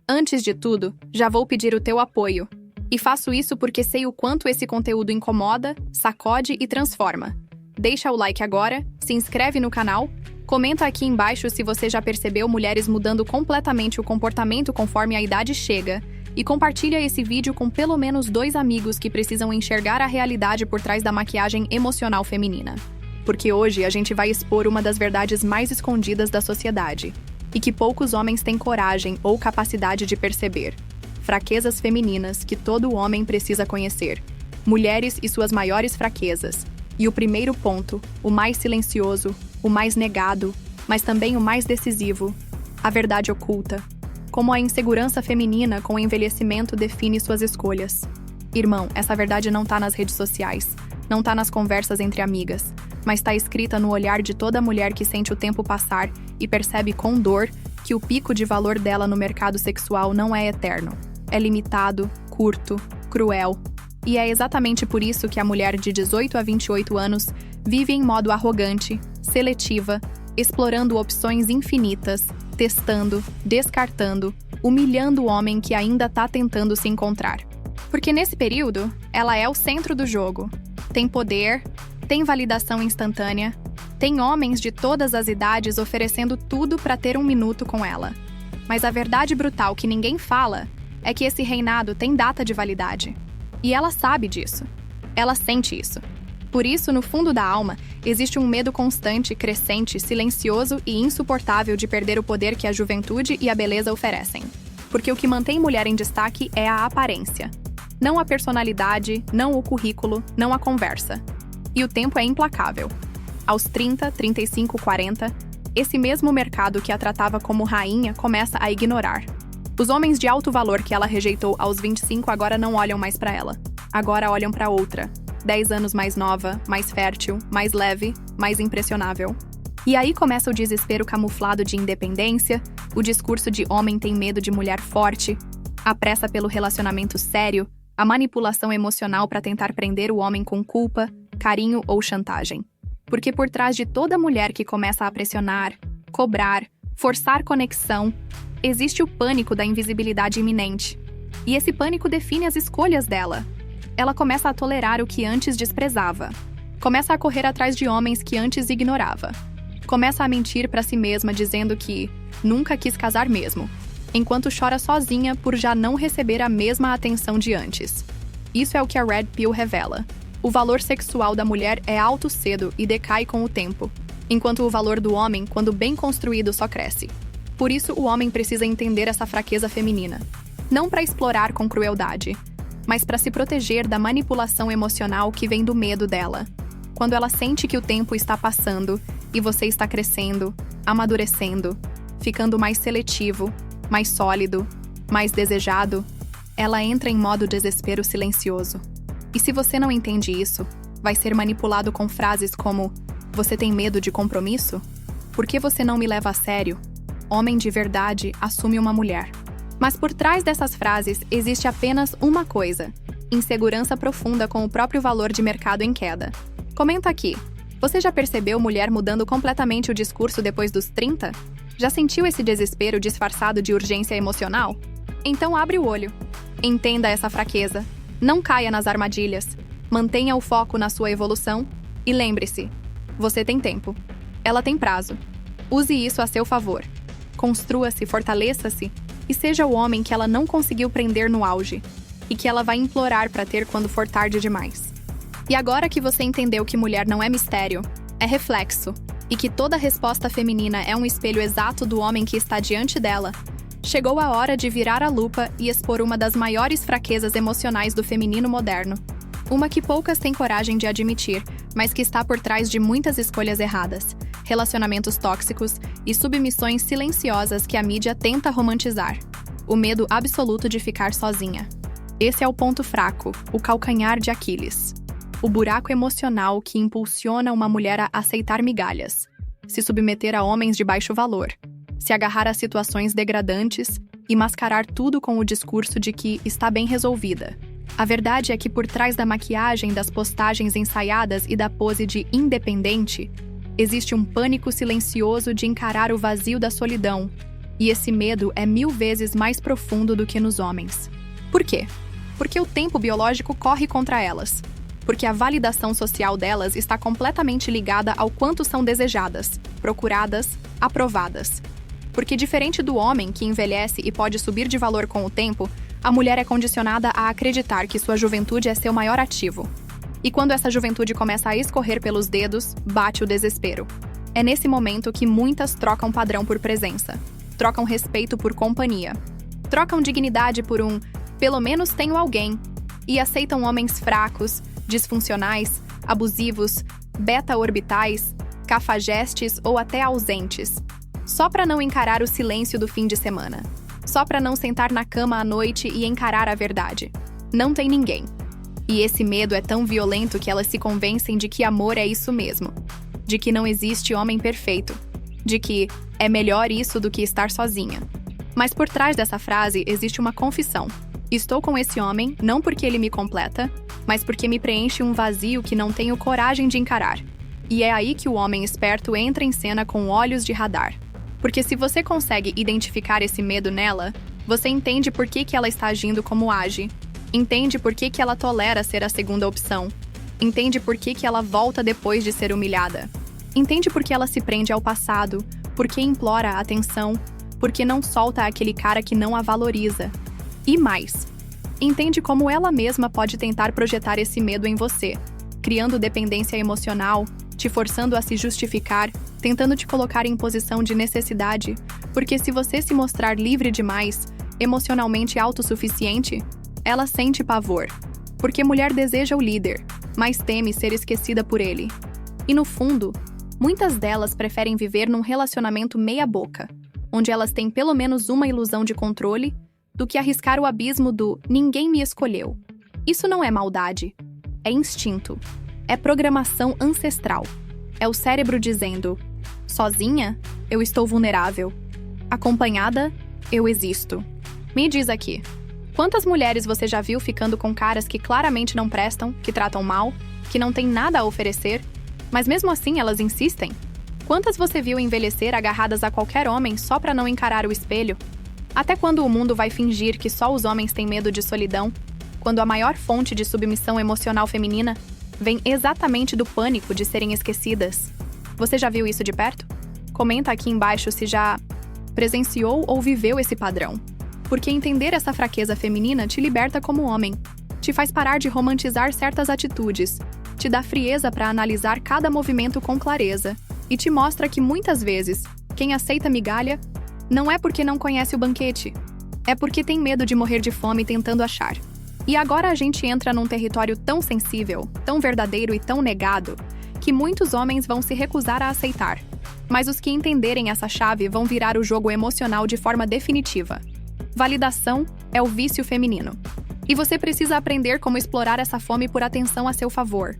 Antes de tudo, já vou pedir o teu apoio. E faço isso porque sei o quanto esse conteúdo incomoda, sacode e transforma. Deixa o like agora, se inscreve no canal, comenta aqui embaixo se você já percebeu mulheres mudando completamente o comportamento conforme a idade chega e compartilha esse vídeo com pelo menos 2 amigos que precisam enxergar a realidade por trás da maquiagem emocional feminina. Porque hoje a gente vai expor uma das verdades mais escondidas da sociedade e que poucos homens têm coragem ou capacidade de perceber. Fraquezas femininas que todo homem precisa conhecer. Mulheres e suas maiores fraquezas. E o primeiro ponto, o mais silencioso, o mais negado, mas também o mais decisivo, a verdade oculta. Como a insegurança feminina com o envelhecimento define suas escolhas. Irmão, essa verdade não tá nas redes sociais, não tá nas conversas entre amigas, mas tá escrita no olhar de toda mulher que sente o tempo passar e percebe com dor que o pico de valor dela no mercado sexual não é eterno. É limitado, curto, cruel. E é exatamente por isso que a mulher de 18 a 28 anos vive em modo arrogante, seletiva, explorando opções infinitas, testando, descartando, humilhando o homem que ainda tá tentando se encontrar. Porque nesse período, ela é o centro do jogo. Tem poder, tem validação instantânea, tem homens de todas as idades oferecendo tudo para ter um minuto com ela. Mas a verdade brutal que ninguém fala é que esse reinado tem data de validade. E ela sabe disso. Ela sente isso. Por isso, no fundo da alma, existe um medo constante, crescente, silencioso e insuportável de perder o poder que a juventude e a beleza oferecem. Porque o que mantém mulher em destaque é a aparência. Não a personalidade, não o currículo, não a conversa. E o tempo é implacável. Aos 30, 35, 40, esse mesmo mercado que a tratava como rainha começa a ignorar. Os homens de alto valor que ela rejeitou aos 25 agora não olham mais para ela. Agora olham para outra. 10 anos mais nova, mais fértil, mais leve, mais impressionável. E aí começa o desespero camuflado de independência, o discurso de homem tem medo de mulher forte, a pressa pelo relacionamento sério, a manipulação emocional para tentar prender o homem com culpa, carinho ou chantagem. Porque por trás de toda mulher que começa a pressionar, cobrar, forçar conexão, existe o pânico da invisibilidade iminente. E esse pânico define as escolhas dela. Ela começa a tolerar o que antes desprezava. Começa a correr atrás de homens que antes ignorava. Começa a mentir para si mesma dizendo que nunca quis casar mesmo, enquanto chora sozinha por já não receber a mesma atenção de antes. Isso é o que a Red Pill revela. O valor sexual da mulher é alto cedo e decai com o tempo, enquanto o valor do homem, quando bem construído, só cresce. Por isso, o homem precisa entender essa fraqueza feminina. Não para explorar com crueldade, mas para se proteger da manipulação emocional que vem do medo dela. Quando ela sente que o tempo está passando e você está crescendo, amadurecendo, ficando mais seletivo, mais sólido, mais desejado, ela entra em modo desespero silencioso. E se você não entende isso, vai ser manipulado com frases como: você tem medo de compromisso? Por que você não me leva a sério? Homem de verdade assume uma mulher. Mas por trás dessas frases existe apenas uma coisa: insegurança profunda com o próprio valor de mercado em queda. Comenta aqui. Você já percebeu mulher mudando completamente o discurso depois dos 30? Já sentiu esse desespero disfarçado de urgência emocional? Então abre o olho. Entenda essa fraqueza. Não caia nas armadilhas. Mantenha o foco na sua evolução. E lembre-se, você tem tempo. Ela tem prazo. Use isso a seu favor. Construa-se, fortaleça-se e seja o homem que ela não conseguiu prender no auge e que ela vai implorar para ter quando for tarde demais. E agora que você entendeu que mulher não é mistério, é reflexo, e que toda resposta feminina é um espelho exato do homem que está diante dela, chegou a hora de virar a lupa e expor uma das maiores fraquezas emocionais do feminino moderno. Uma que poucas têm coragem de admitir, mas que está por trás de muitas escolhas erradas, relacionamentos tóxicos e submissões silenciosas que a mídia tenta romantizar. O medo absoluto de ficar sozinha. Esse é o ponto fraco, o calcanhar de Aquiles. O buraco emocional que impulsiona uma mulher a aceitar migalhas, se submeter a homens de baixo valor, se agarrar a situações degradantes e mascarar tudo com o discurso de que está bem resolvida. A verdade é que por trás da maquiagem, das postagens ensaiadas e da pose de independente, existe um pânico silencioso de encarar o vazio da solidão, E esse medo é 1000 vezes mais profundo do que nos homens. Por quê? Porque o tempo biológico corre contra elas. Porque a validação social delas está completamente ligada ao quanto são desejadas, procuradas, aprovadas. Porque diferente do homem, que envelhece e pode subir de valor com o tempo, a mulher é condicionada a acreditar que sua juventude é seu maior ativo. E quando essa juventude começa a escorrer pelos dedos, bate o desespero. É nesse momento que muitas trocam padrão por presença, trocam respeito por companhia, trocam dignidade por pelo menos tenho alguém, e aceitam homens fracos, disfuncionais, abusivos, beta-orbitais, cafajestes ou até ausentes, só para não encarar o silêncio do fim de semana, só para não sentar na cama à noite e encarar a verdade. Não tem ninguém. E esse medo é tão violento que elas se convencem de que amor é isso mesmo, de que não existe homem perfeito, de que é melhor isso do que estar sozinha. Mas por trás dessa frase existe uma confissão. Estou com esse homem não porque ele me completa, mas porque me preenche um vazio que não tenho coragem de encarar. E é aí que o homem esperto entra em cena com olhos de radar. Porque se você consegue identificar esse medo nela, você entende por que ela está agindo como age, entende por que ela tolera ser a segunda opção, entende por que ela volta depois de ser humilhada, entende por que ela se prende ao passado, por que implora a atenção, por que não solta aquele cara que não a valoriza. E mais, entende como ela mesma pode tentar projetar esse medo em você, criando dependência emocional, te forçando a se justificar, tentando te colocar em posição de necessidade, porque se você se mostrar livre demais, emocionalmente autossuficiente, ela sente pavor, porque mulher deseja o líder, mas teme ser esquecida por ele. E no fundo, muitas delas preferem viver num relacionamento meia-boca, onde elas têm pelo menos uma ilusão de controle, do que arriscar o abismo do ninguém me escolheu. Isso não é maldade, é instinto, é programação ancestral. É o cérebro dizendo: sozinha, eu estou vulnerável. Acompanhada, eu existo. Me diz aqui, quantas mulheres você já viu ficando com caras que claramente não prestam, que tratam mal, que não têm nada a oferecer, mas mesmo assim elas insistem? Quantas você viu envelhecer agarradas a qualquer homem só para não encarar o espelho? Até quando o mundo vai fingir que só os homens têm medo de solidão, quando a maior fonte de submissão emocional feminina vem exatamente do pânico de serem esquecidas? Você já viu isso de perto? Comenta aqui embaixo se já presenciou ou viveu esse padrão. Porque entender essa fraqueza feminina te liberta como homem, te faz parar de romantizar certas atitudes, te dá frieza para analisar cada movimento com clareza e te mostra que muitas vezes quem aceita migalha não é porque não conhece o banquete, é porque tem medo de morrer de fome tentando achar. E agora a gente entra num território tão sensível, tão verdadeiro e tão negado, que muitos homens vão se recusar a aceitar. Mas os que entenderem essa chave vão virar o jogo emocional de forma definitiva. Validação é o vício feminino. E você precisa aprender como explorar essa fome por atenção a seu favor.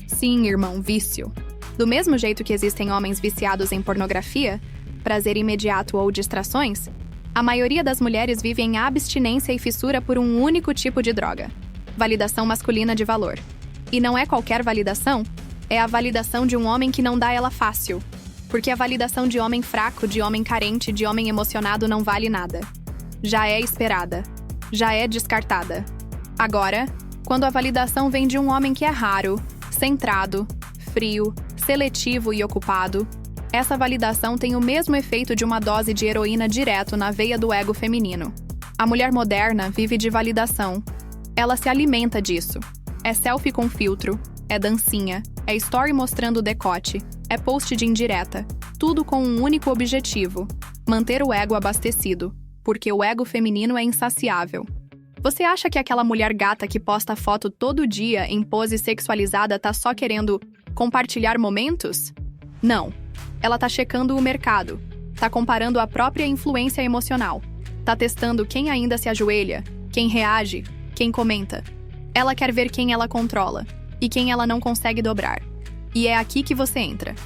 Sim, irmão, vício. Do mesmo jeito que existem homens viciados em pornografia, prazer imediato ou distrações, a maioria das mulheres vive em abstinência e fissura por um único tipo de droga: validação masculina de valor. E não é qualquer validação, é a validação de um homem que não dá ela fácil. Porque a validação de homem fraco, de homem carente, de homem emocionado não vale nada. Já é esperada, já é descartada. Agora, quando a validação vem de um homem que é raro, centrado, frio, seletivo e ocupado, essa validação tem o mesmo efeito de uma dose de heroína direto na veia do ego feminino. A mulher moderna vive de validação. Ela se alimenta disso. É selfie com filtro, é dancinha, é story mostrando o decote, é post de indireta, tudo com um único objetivo: manter o ego abastecido, porque o ego feminino é insaciável. Você acha que aquela mulher gata que posta foto todo dia em pose sexualizada tá só querendo compartilhar momentos? Não. Ela tá checando o mercado, tá comparando a própria influência emocional, tá testando quem ainda se ajoelha, quem reage, quem comenta. Ela quer ver quem ela controla e quem ela não consegue dobrar. E é aqui que você entra.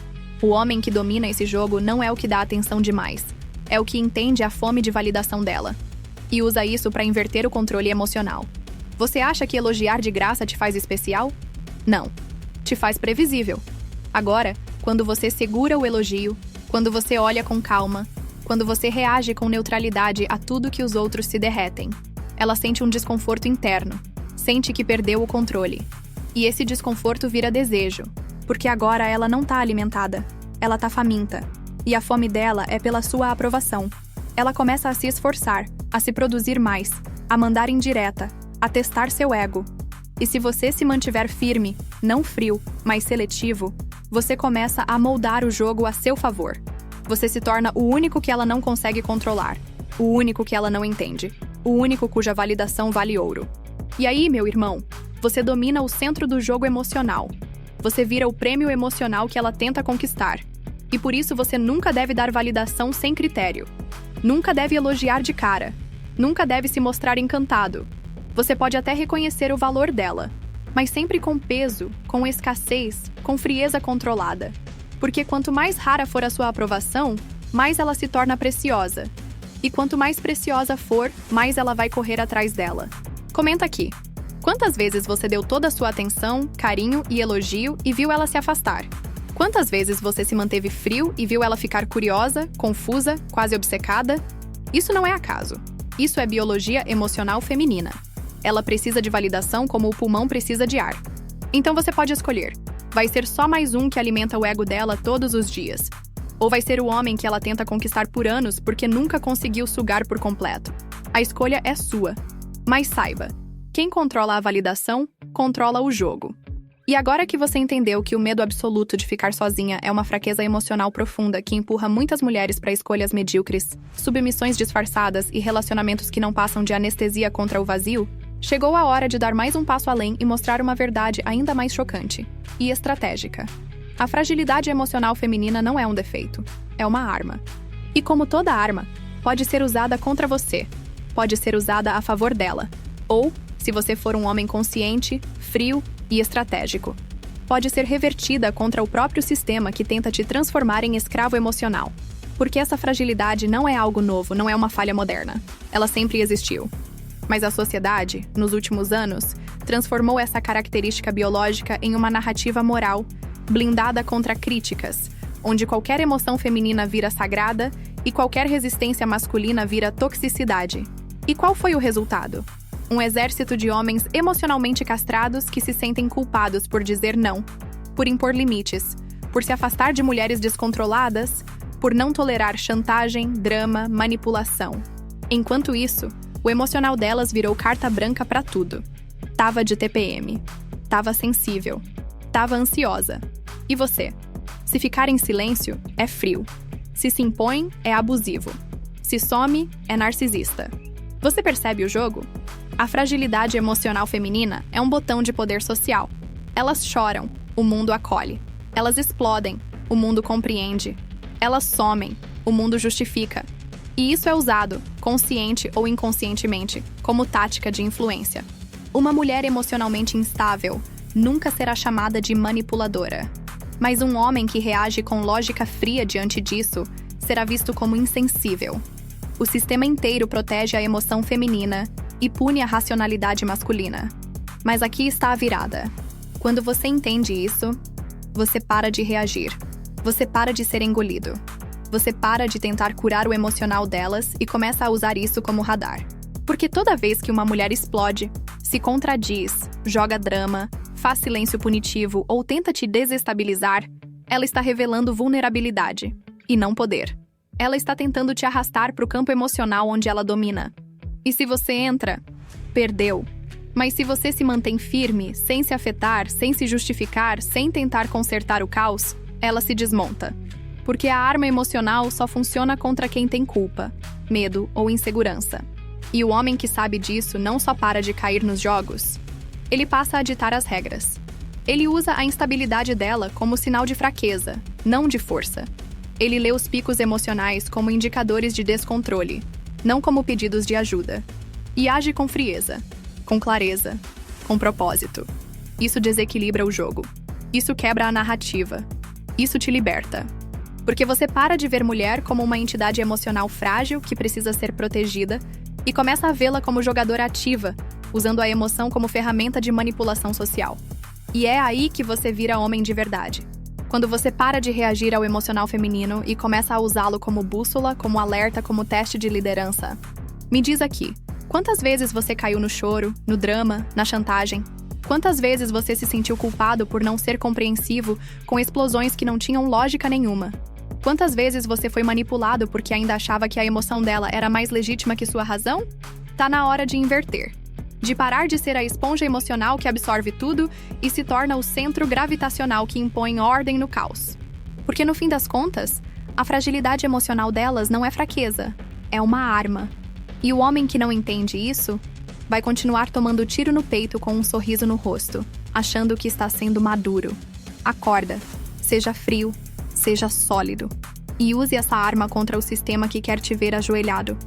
O homem que domina esse jogo não é o que dá atenção demais, é o que entende a fome de validação dela e usa isso para inverter o controle emocional. Você acha que elogiar de graça te faz especial? Não. Te faz previsível. Agora, quando você segura o elogio, quando você olha com calma, quando você reage com neutralidade a tudo que os outros se derretem. Ela sente um desconforto interno, sente que perdeu o controle. E esse desconforto vira desejo, porque agora ela não tá alimentada, ela tá faminta. E a fome dela é pela sua aprovação. Ela começa a se esforçar, a se produzir mais, a mandar indireta, a testar seu ego. E se você se mantiver firme, não frio, mas seletivo, você começa a moldar o jogo a seu favor. Você se torna o único que ela não consegue controlar, o único que ela não entende, o único cuja validação vale ouro. E aí, meu irmão, você domina o centro do jogo emocional. Você vira o prêmio emocional que ela tenta conquistar. E por isso você nunca deve dar validação sem critério. Nunca deve elogiar de cara. Nunca deve se mostrar encantado. Você pode até reconhecer o valor dela, mas sempre com peso, com escassez, com frieza controlada. Porque quanto mais rara for a sua aprovação, mais ela se torna preciosa. E quanto mais preciosa for, mais ela vai correr atrás dela. Comenta aqui. Quantas vezes você deu toda a sua atenção, carinho e elogio e viu ela se afastar? Quantas vezes você se manteve frio e viu ela ficar curiosa, confusa, quase obcecada? Isso não é acaso. Isso é biologia emocional feminina. Ela precisa de validação como o pulmão precisa de ar. Então você pode escolher. Vai ser só mais um que alimenta o ego dela todos os dias. Ou vai ser o homem que ela tenta conquistar por anos porque nunca conseguiu sugar por completo. A escolha é sua. Mas saiba, quem controla a validação, controla o jogo. E agora que você entendeu que o medo absoluto de ficar sozinha é uma fraqueza emocional profunda que empurra muitas mulheres para escolhas medíocres, submissões disfarçadas e relacionamentos que não passam de anestesia contra o vazio, chegou a hora de dar mais um passo além e mostrar uma verdade ainda mais chocante e estratégica. A fragilidade emocional feminina não é um defeito, é uma arma. E como toda arma, pode ser usada contra você, pode ser usada a favor dela, ou, se você for um homem consciente, frio e estratégico, pode ser revertida contra o próprio sistema que tenta te transformar em escravo emocional. Porque essa fragilidade não é algo novo, não é uma falha moderna. Ela sempre existiu. Mas a sociedade, nos últimos anos, transformou essa característica biológica em uma narrativa moral, blindada contra críticas, onde qualquer emoção feminina vira sagrada e qualquer resistência masculina vira toxicidade. E qual foi o resultado? Um exército de homens emocionalmente castrados que se sentem culpados por dizer não, por impor limites, por se afastar de mulheres descontroladas, por não tolerar chantagem, drama, manipulação. Enquanto isso, o emocional delas virou carta branca pra tudo. Tava de TPM. Tava sensível. Tava ansiosa. E você? Se ficar em silêncio, é frio. Se impõe, é abusivo. Se some, é narcisista. Você percebe o jogo? A fragilidade emocional feminina é um botão de poder social. Elas choram, o mundo acolhe. Elas explodem, o mundo compreende. Elas somem, o mundo justifica. E isso é usado, consciente ou inconscientemente, como tática de influência. Uma mulher emocionalmente instável nunca será chamada de manipuladora. Mas um homem que reage com lógica fria diante disso será visto como insensível. O sistema inteiro protege a emoção feminina e pune a racionalidade masculina. Mas aqui está a virada. Quando você entende isso, você para de reagir. Você para de ser engolido. Você para de tentar curar o emocional delas e começa a usar isso como radar. Porque toda vez que uma mulher explode, se contradiz, joga drama, faz silêncio punitivo ou tenta te desestabilizar, ela está revelando vulnerabilidade, e não poder. Ela está tentando te arrastar para o campo emocional onde ela domina. E se você entra, perdeu. Mas se você se mantém firme, sem se afetar, sem se justificar, sem tentar consertar o caos, ela se desmonta. Porque a arma emocional só funciona contra quem tem culpa, medo ou insegurança. E o homem que sabe disso não só para de cair nos jogos, ele passa a ditar as regras. Ele usa a instabilidade dela como sinal de fraqueza, não de força. Ele lê os picos emocionais como indicadores de descontrole, não como pedidos de ajuda. E age com frieza, com clareza, com propósito. Isso desequilibra o jogo. Isso quebra a narrativa. Isso te liberta. Porque você para de ver mulher como uma entidade emocional frágil que precisa ser protegida e começa a vê-la como jogadora ativa, usando a emoção como ferramenta de manipulação social. E é aí que você vira homem de verdade. Quando você para de reagir ao emocional feminino e começa a usá-lo como bússola, como alerta, como teste de liderança. Me diz aqui, quantas vezes você caiu no choro, no drama, na chantagem? Quantas vezes você se sentiu culpado por não ser compreensivo com explosões que não tinham lógica nenhuma? Quantas vezes você foi manipulado porque ainda achava que a emoção dela era mais legítima que sua razão? Tá na hora de inverter. De parar de ser a esponja emocional que absorve tudo e se torna o centro gravitacional que impõe ordem no caos. Porque no fim das contas, a fragilidade emocional delas não é fraqueza, é uma arma. E o homem que não entende isso vai continuar tomando tiro no peito com um sorriso no rosto, achando que está sendo maduro. Acorda, seja frio, seja sólido. E use essa arma contra o sistema que quer te ver ajoelhado.